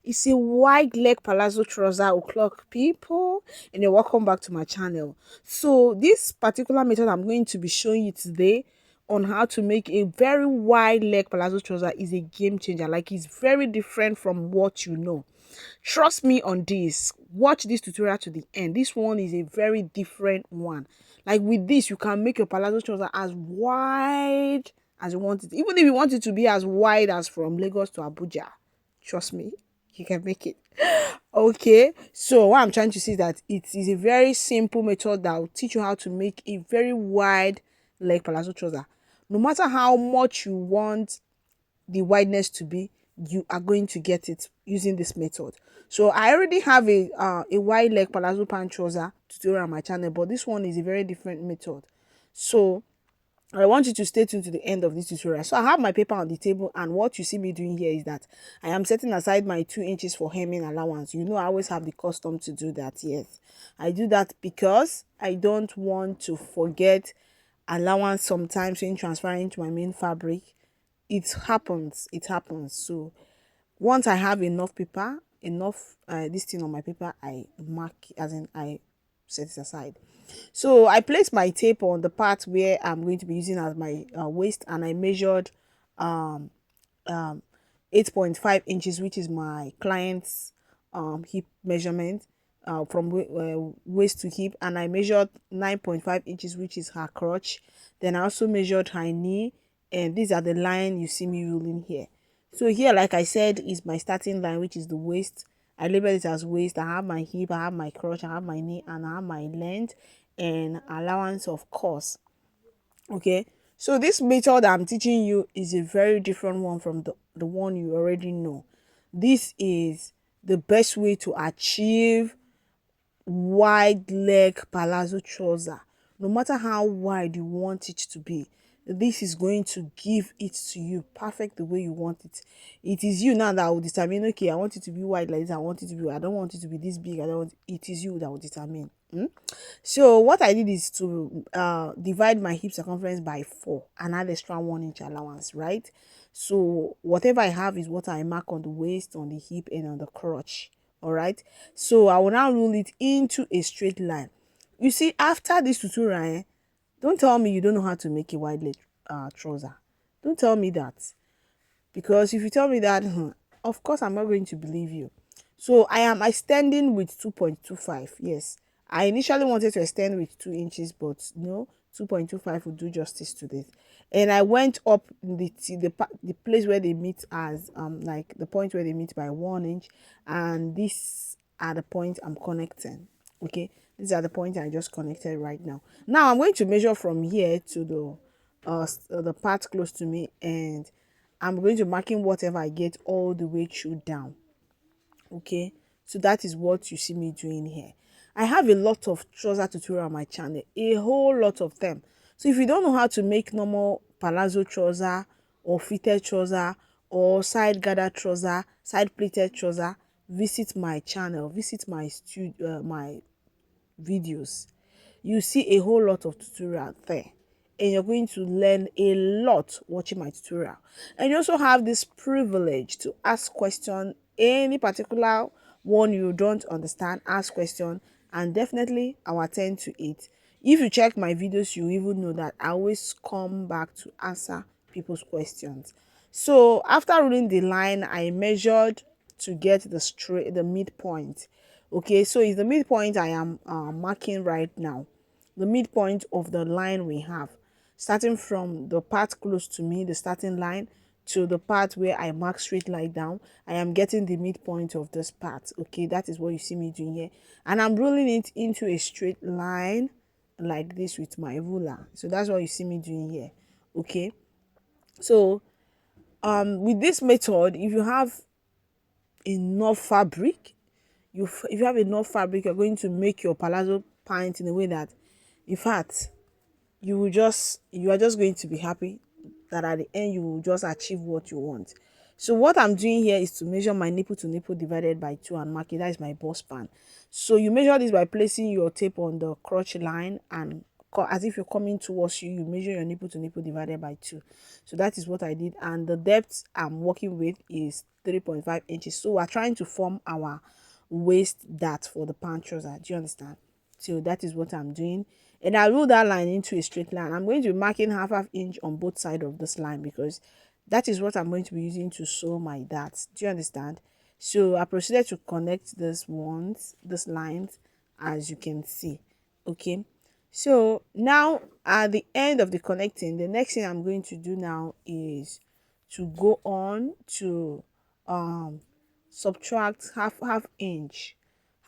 It's a wide leg palazzo trouser o'clock, people, and you're welcome back to my channel. So this particular method I'm going to be showing you today on how to make a very wide leg palazzo trouser is a game changer. Like, it's very different from what you know. Trust me on this. Watch this tutorial to the end. This one is a very different one. Like, with this, you can make your palazzo trouser as wide as you want it. Even if you want it to be as wide as from Lagos to Abuja, trust me, you can make it. Okay, so what I'm trying to say is that it is a very simple method that will teach you how to make a very wide leg palazzo trouser. No matter how much you want the wideness to be, you are going to get it using this method. So I already have a wide leg palazzo pant trouser tutorial on my channel, but this one is a very different method. So I want you to stay tuned to the end of this tutorial. So I have my paper on the table, and what you see me doing here is that I am setting aside my 2 inches for hemming allowance. You know, I always have the custom to do that. Yes, I do that because I don't want to forget allowance sometimes when transferring to my main fabric. It happens. So once I have enough paper, enough this thing on my paper, I mark, as in I set it aside. So I placed my tape on the part where I'm going to be using as my waist, and I measured um um 8.5 inches, which is my client's hip measurement, from waist to hip, and I measured 9.5 inches, which is her crotch. Then I also measured her knee, and these are the line you see me ruling here. So here, like I said, is my starting line, which is the waist. I label it as waist. I have my hip, I have my crotch, I have my knee, and I have my length and allowance, of course. Okay, so this method I'm teaching you is a very different one from the one you already know. This is the best way to achieve wide leg palazzo trouser. No matter how wide you want it to be, this is going to give it to you perfect the way you want it. It is you now that will determine, okay, I want it to be wide like this, I want it to be, I don't want it to be this big, I don't want it is you that will determine. So what I did is to divide my hip circumference by 4 and add extra 1 inch allowance, right? So whatever I have is what I mark on the waist, on the hip, and on the crotch. All right, so I will now rule it into a straight line. You see, after this tutorial, don't tell me you don't know how to make a wide leg trouser. Don't tell me that, because if you tell me that, of course I'm not going to believe you. So I am extending with 2.25. Yes, I initially wanted to extend with 2 inches, but no, 2.25 would do justice to this. And I went up the place where they meet, as like the point where they meet, by 1 inch, and this are the point I'm connecting. Okay, these are the points I just connected right now. Now I'm going to measure from here to the part close to me, and I'm going to mark in whatever I get all the way through down. Okay, so that is what you see me doing here. I have a lot of trouser tutorial on my channel, a whole lot of them. So if you don't know how to make normal palazzo trouser, or fitted trouser, or side gather trouser, side pleated trouser, visit my channel, visit my studio, my videos. You see a whole lot of tutorial there, and you're going to learn a lot watching my tutorial. And you also have this privilege to ask question, any particular one you don't understand, ask question, and definitely I'll attend to it. If you check my videos, you even know that I always come back to answer people's questions. So after ruling the line, I measured to get the midpoint. Okay, so it's the midpoint I am marking right now, the midpoint of the line we have, starting from the part close to me, the starting line, to the part where I mark straight line down. I am getting the midpoint of this part. Okay, that is what you see me doing here, and I'm rolling it into a straight line like this with my ruler. So that's what you see me doing here. Okay, so with this method, if you have enough fabric, if you have enough fabric, you're going to make your palazzo pant in a way that, in fact, you are just going to be happy that at the end you will just achieve what you want. So what I'm doing here is to measure my nipple to nipple divided by 2 and mark it. That is my bust span. So you measure this by placing your tape on the crotch line and as if you're coming towards you, you measure your nipple to nipple divided by 2. So that is what I did, and the depth I'm working with is 3.5 inches. So we're trying to form our waist dart for the pant trouser. Do you understand? So that is what I'm doing, and I roll that line into a straight line. I'm going to be marking half inch on both sides of this line because that is what I'm going to be using to sew my darts. Do you understand? So I proceeded to connect this lines, as you can see. Okay, so now at the end of the connecting, the next thing I'm going to do now is to go on to subtract half inch,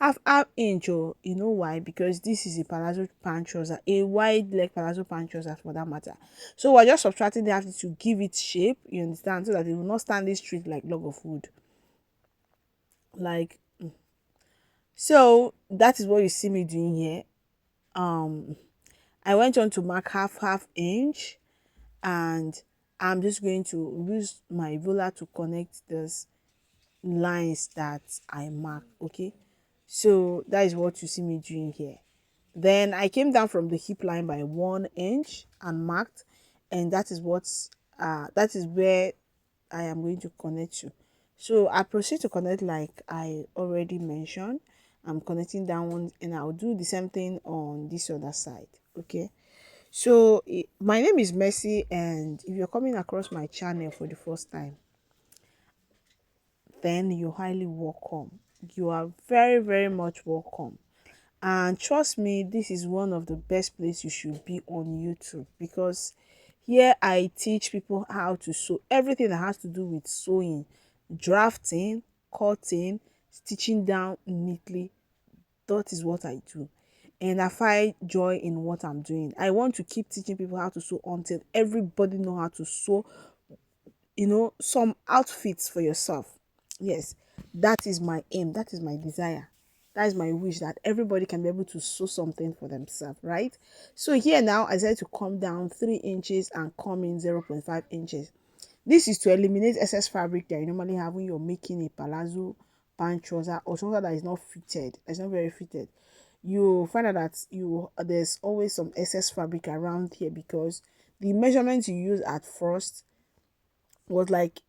half inch. Oh, you know why? Because this is a palazzo pant trouser, a wide leg palazzo pant trouser for that matter. So we're just subtracting the half inch to give it shape, you understand, so that it will not stand this straight like log of wood. Like, so that is what you see me doing here. I went on to mark half inch, and I'm just going to use my ruler to connect this lines that I mark. Okay, so that is what you see me doing here. Then I came down from the hip line by 1 inch and marked, and that is where I am going to connect to. So I proceed to connect like I already mentioned. I'm connecting down one, and I'll do the same thing on this other side. Okay, so my name is Mercy, and if you're coming across my channel for the first time, then you're highly welcome. You are very, very much welcome. And trust me, this is one of the best places you should be on YouTube, because here I teach people how to sew everything that has to do with sewing, drafting, cutting, stitching down neatly. That is what I do. And I find joy in what I'm doing. I want to keep teaching people how to sew until everybody know how to sew, some outfits for yourself. Yes, that is my aim, that is my desire, that is my wish, that everybody can be able to sew something for themselves, right? So here now I decided to come down 3 inches and come in 0.5 inches. This is to eliminate excess fabric that you normally have when you're making a palazzo pant trouser or something that is not fitted, that's not very fitted. You find out that there's always some excess fabric around here, because the measurements you use at first was like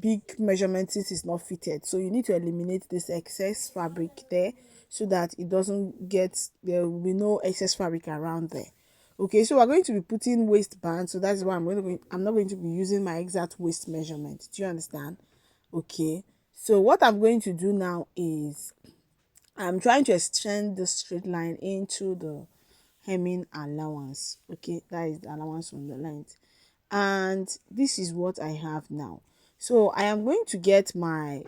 big measurement since it's not fitted, so you need to eliminate this excess fabric there, so that it doesn't get, there will be no excess fabric around there. Okay, so we're going to be putting waistband, so that's why I'm not going to be using my exact waist measurement. Do you understand? Okay, so what I'm going to do now is I'm trying to extend the straight line into the hemming allowance. Okay, that is the allowance on the length, and this is what I have now. So I am going to get my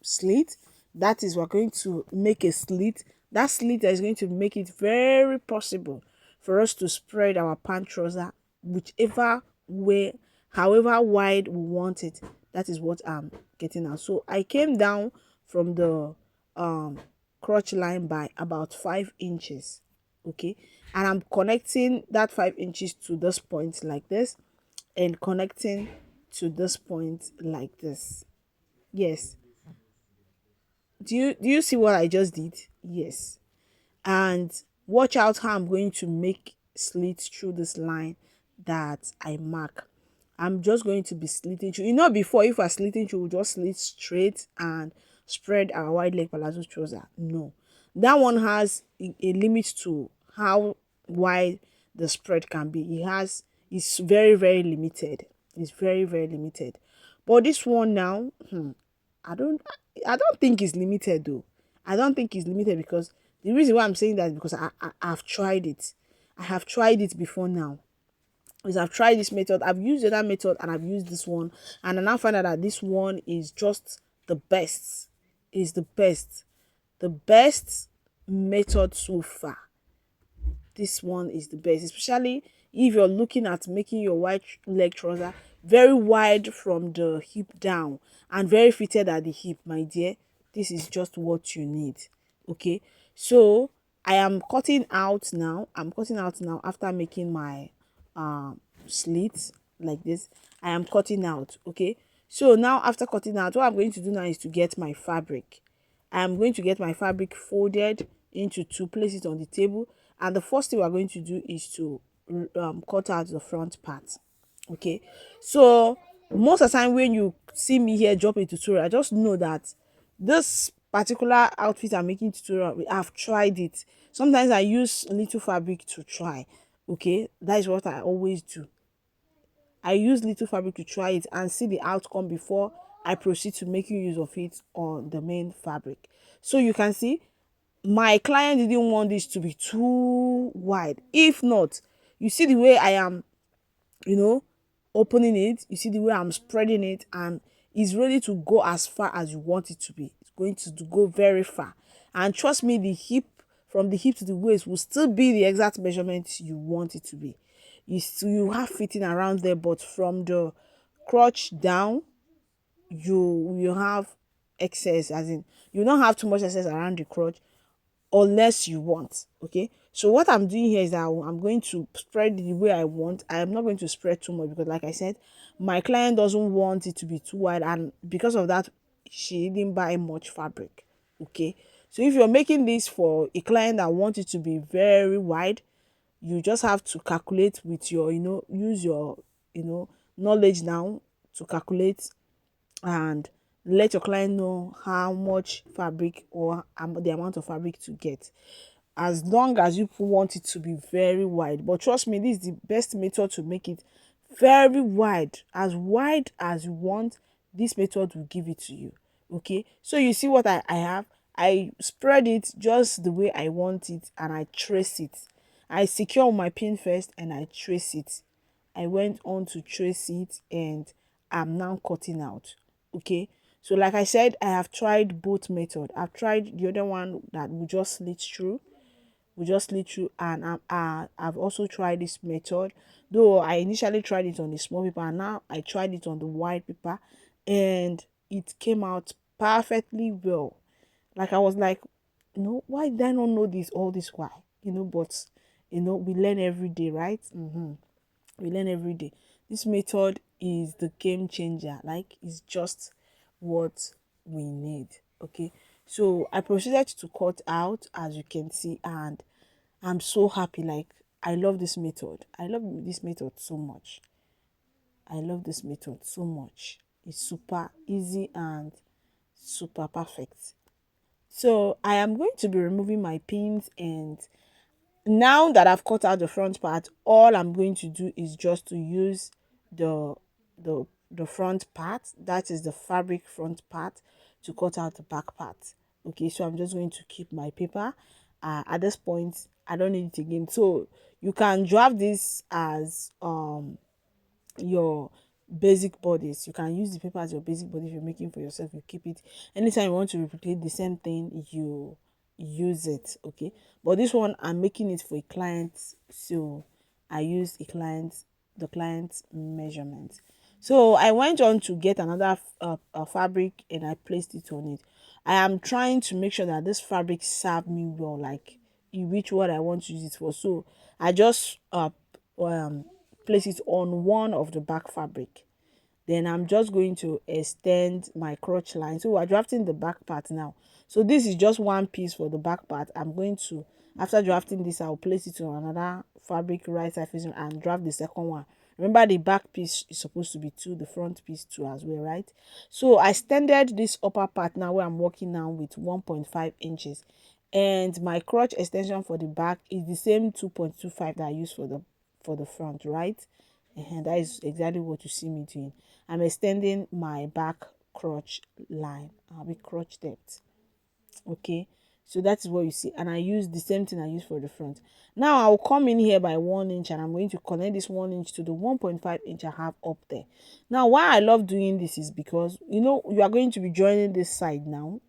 slit. That is, we're going to make a slit. That slit is going to make it very possible for us to spread our pant trouser whichever way, however wide we want it. That is what I'm getting now. So I came down from the crotch line by about 5 inches. Okay, and I'm connecting that 5 inches to this point like this, and connecting to this point like this. Yes, do you see what I just did? Yes. And watch out how I'm going to make slits through this line that I mark. I'm just going to be slitting through. Before, if I slitting through, we just slit straight and spread our wide leg palazzo trouser. No, that one has a limit to how wide the spread can be. It's very, very limited. It's very, very limited. But this one now, I don't I don't think it's limited though. I don't think it's limited, because the reason why I'm saying that is because I've tried it. I have tried it before now. Because I've tried this method, I've used the other method, and I've used this one, and I now find out that this one is just the best. Is the best. The best method so far. This one is the best, especially if you're looking at making your wide leg trouser very wide from the hip down and very fitted at the hip, my dear. This is just what you need. Okay, so I'm cutting out now after making my slit like this. I am cutting out. Okay, so now after cutting out, what I'm going to do now is to get my fabric. I'm going to get my fabric folded into two, place it on the table, And the first thing we're going to do is to cut out the front part. Okay, so most of the time when you see me here drop a tutorial, I just know that this particular outfit I'm making tutorial, I've tried it. Sometimes I use little fabric to try. Okay, that is what I always do. I use little fabric to try it and see the outcome before I proceed to making use of it on the main fabric. So you can see my client didn't want this to be too wide. If not, you see the way I am, you know, opening it, you see the way I'm spreading it, and it's ready to go as far as you want it to be. It's going to go very far. And trust me, the hip, from the hip to the waist, will still be the exact measurement you want it to be. You have fitting around there, but from the crotch down, you have excess, as in you don't have too much excess around the crotch unless you want. Okay, so what I'm doing here is that I'm going to spread the way I want. I am not going to spread too much because, like I said, my client doesn't want it to be too wide, and because of that, she didn't buy much fabric. Okay, so if you're making this for a client that wants it to be very wide, you just have to calculate with your, use your, knowledge now to calculate and let your client know how much fabric or the amount of fabric to get, as long as you want it to be very wide. But trust me, this is the best method to make it very wide as you want. This method will give it to you. Okay, so you see what I have. I spread it just the way I want it and I trace it. I secure my pin first and I trace it. I went on to trace it and I'm now cutting out. Okay, so like I said, I have tried both method. I've tried the other one that will just slit through, and I've also tried this method, though I initially tried it on the small paper and now I tried it on the wide paper, and it came out perfectly well. Like I was like, why did I not know this all this while? But we learn every day, right? We learn every day. This method is the game changer. Like, it's just what we need. Okay, so I proceeded to cut out, as you can see, and I'm so happy. Like, I love this method. I love this method so much. I love this method so much. It's super easy and super perfect. So I am going to be removing my pins, and now that I've cut out the front part, all I'm going to do is just to use the the front part, that is the fabric front part, to cut out the back part. Okay, so I'm just going to keep my paper. At this point, I don't need it again. So you can draft this as your basic bodies. You can use the paper as your basic body. If you're making for yourself, you keep it. Anytime you want to replicate the same thing, you use it. Okay, but this one I'm making it for a client, so I use the client's measurement. So I went on to get another fabric and I placed it on it. I am trying to make sure that this fabric serve me well, like in which what I want to use it for. So I just um place it on one of the back fabric. Then I'm just going to extend my crotch line. So we're drafting the back part now. So this is just one piece for the back part. I'm going to, after drafting this, I'll place it on another fabric right side facing and draft the second one. Remember, the back piece is supposed to be two, the front piece two as well, right? So I extended this upper part now where I'm working now with 1.5 inches. And my crotch extension for the back is the same 2.25 that I use for the front, right? And that is exactly what you see me doing. I'm extending my back crotch line. I'll be crotch depth. Okay, so that is what you see, and I use the same thing I use for the front. Now I'll come in here by 1 inch and I'm going to connect this 1 inch to the 1.5 inch I have up there. Now why I love doing this is because you are going to be joining this side now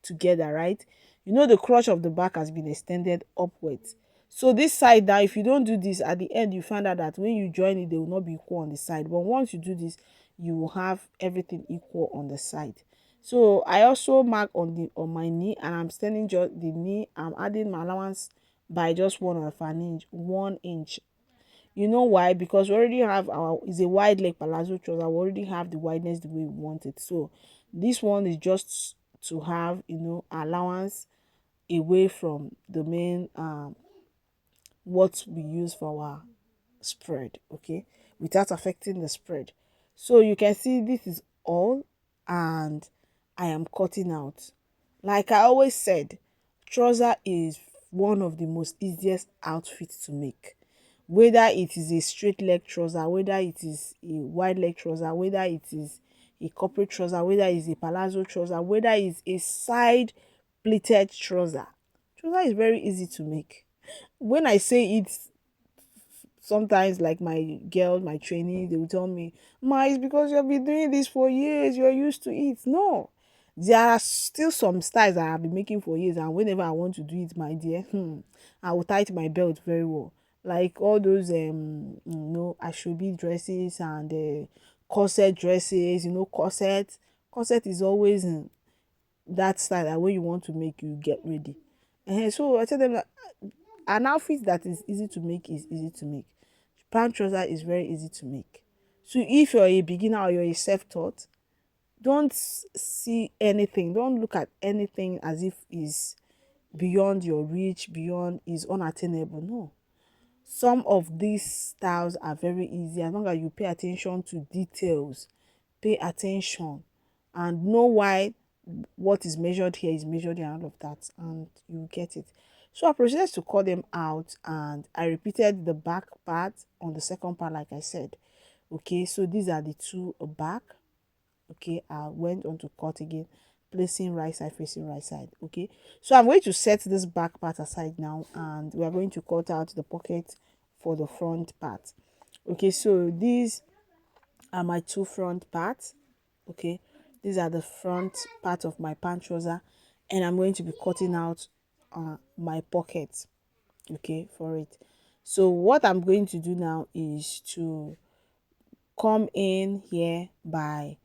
together, right? The crotch of the back has been extended upwards. So this side now, if you don't do this, at the end you find out that when you join it, they will not be equal on the side. But once you do this, you will have everything equal on the side. So I also mark on my knee, and I'm extending just the knee. I'm adding my allowance by just 1.5 inch, 1 inch. You know why? Because we already have our, is a wide leg palazzo trouser. We already have the wideness the way we want it. So this one is just to have allowance away from the main what we use for our spread, okay, without affecting the spread. So you can see this is all, and I am cutting out. Like I always said, trouser is one of the most easiest outfits to make. Whether it is a straight leg trouser, whether it is a wide leg trouser, whether it is a corporate trouser, whether it's a palazzo trouser, whether it's a side pleated trouser. Trouser is very easy to make. When I say it, sometimes like my girl, my trainee, they will tell me, Ma, it's because you've been doing this for years, you're used to it. No, there are still some styles that I've been making for years, and whenever I want to do it, my dear, I will tighten my belt very well. Like all those ashobi dresses and corset dresses, corset is always that style that when you want to make, you get ready. So I tell them that an outfit that is easy to make is easy to make. Pant trouser is very easy to make. So if you're a beginner or you're a self-taught, don't see anything, don't look at anything as if is beyond your reach, beyond is unattainable. No. Some of these styles are very easy as long as you pay attention to details, pay attention, and know why what is measured here is measured here and all of that, and you get it. So I proceeded to cut them out, and I repeated the back part on the second part like I said. Okay, so these are the two back. Okay, I went on to cut again, placing right side facing right side. Okay, so I'm going to set this back part aside now, and we are going to cut out the pocket for the front part. Okay, so these are my two front parts. Okay, these are the front part of my pant trouser, and I'm going to be cutting out my pocket, okay, for it. So what I'm going to do now is to come in here by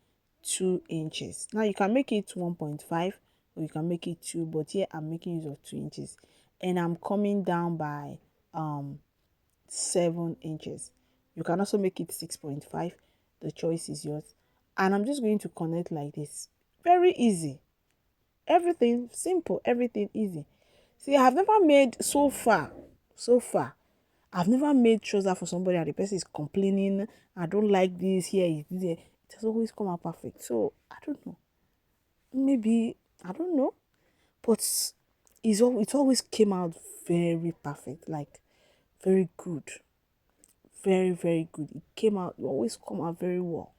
2 inches. Now you can make it 1.5 or you can make it 2, but here I'm making use of 2 inches, and I'm coming down by 7 inches. You can also make it 6.5. The choice is yours. And I'm just going to connect like this. Very easy. Everything simple, everything easy. See, I have never made so far, I've never made trouser for somebody and the person is complaining, I don't like this here, it has always come out perfect. So I don't know. Maybe I don't know. But it always came out very perfect, like very good. Very, very good. It came out, it always come out very well.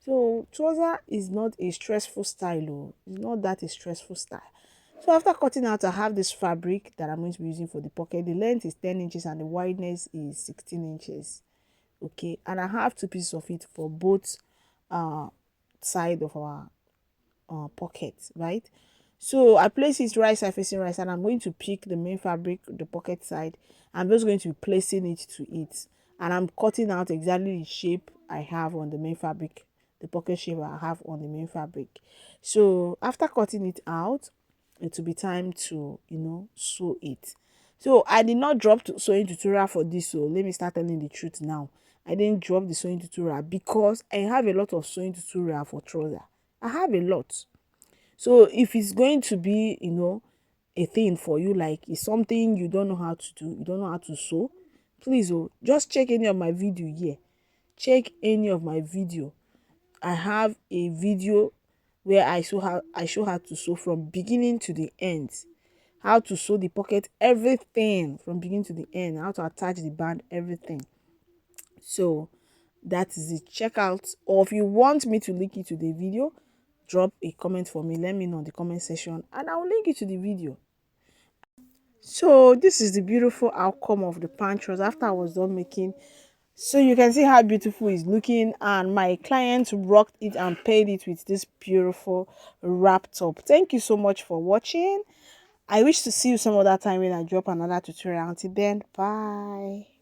So trouser is not a stressful style. Oh. It's not that a stressful style. So after cutting out, I have this fabric that I'm going to be using for the pocket. The length is 10 inches and the wideness is 16 inches. Okay, and I have two pieces of it for both uh side of our pocket, right? So I place it right side facing right side. I'm going to pick the main fabric, the pocket side. I'm just going to be placing it to it, and I'm cutting out exactly the shape I have on the main fabric, the pocket shape I have on the main fabric. So after cutting it out, it will be time to sew it. So I did not drop sewing tutorial for this, so let me start telling the truth now. I didn't drop the sewing tutorial because I have a lot of sewing tutorial for trouser. I have a lot. So if it's going to be, a thing for you, like it's something you don't know how to do, you don't know how to sew, please just check any of my video here. Check any of my video. I have a video where I show how to sew from beginning to the end. How to sew the pocket, everything from beginning to the end, how to attach the band, everything. So that is it. Check out, or if you want me to link you to the video, drop a comment for me. Let me know in the comment section and I will link you to the video. So this is the beautiful outcome of the pant trouser after I was done making. So you can see how beautiful it's looking, and my client rocked it and paid it with this beautiful wrap top. Thank you so much for watching. I wish to see you some other time when I drop another tutorial. Until then, bye.